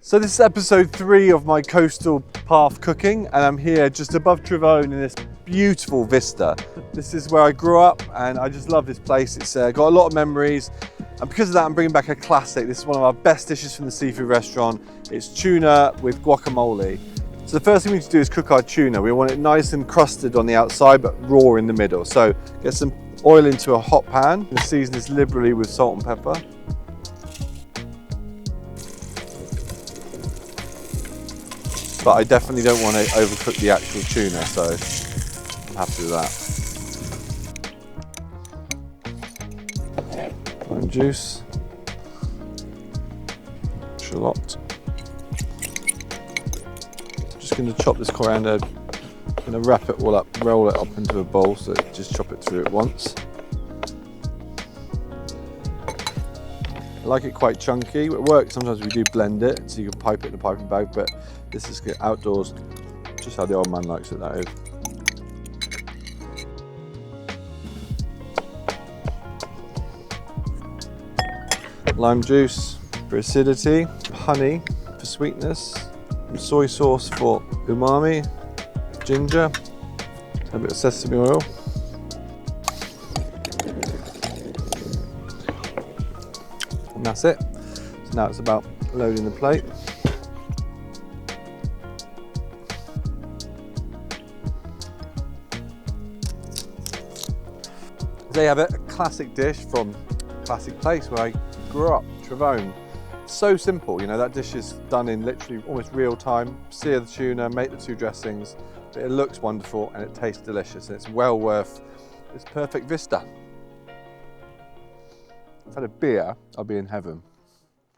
So this is episode 3 of my coastal path cooking, and I'm here just above Travone in this beautiful vista. This is where I grew up and I just love this place. It's got a lot of memories, and because of that I'm bringing back a classic. This is one of our best dishes from the seafood restaurant. It's tuna with guacamole. So the first thing we need to do is cook our tuna. We want it nice and crusted on the outside but raw in the middle. So get some oil into a hot pan and season this liberally with salt and pepper. But I definitely don't want to overcook the actual tuna, so I'm happy with that. Lime juice, shallot. Just going to chop this coriander. I'm going to wrap it all up, roll it up into a bowl, so just chop it through at once. I like it quite chunky. At work sometimes we do blend it, so you can pipe it in a piping bag, but this is good outdoors, just how the old man likes it, that is. Lime juice for acidity, honey for sweetness, soy sauce for umami, ginger, a bit of sesame oil. And that's it. So now it's about loading the plate. There you have it, a classic dish from a classic place where I grew up, Travone. So simple, you know, that dish is done in literally almost real time. Sear the tuna, make the 2 dressings, but it looks wonderful and it tastes delicious, and it's well worth this perfect vista. If I had a beer, I'll be in heaven.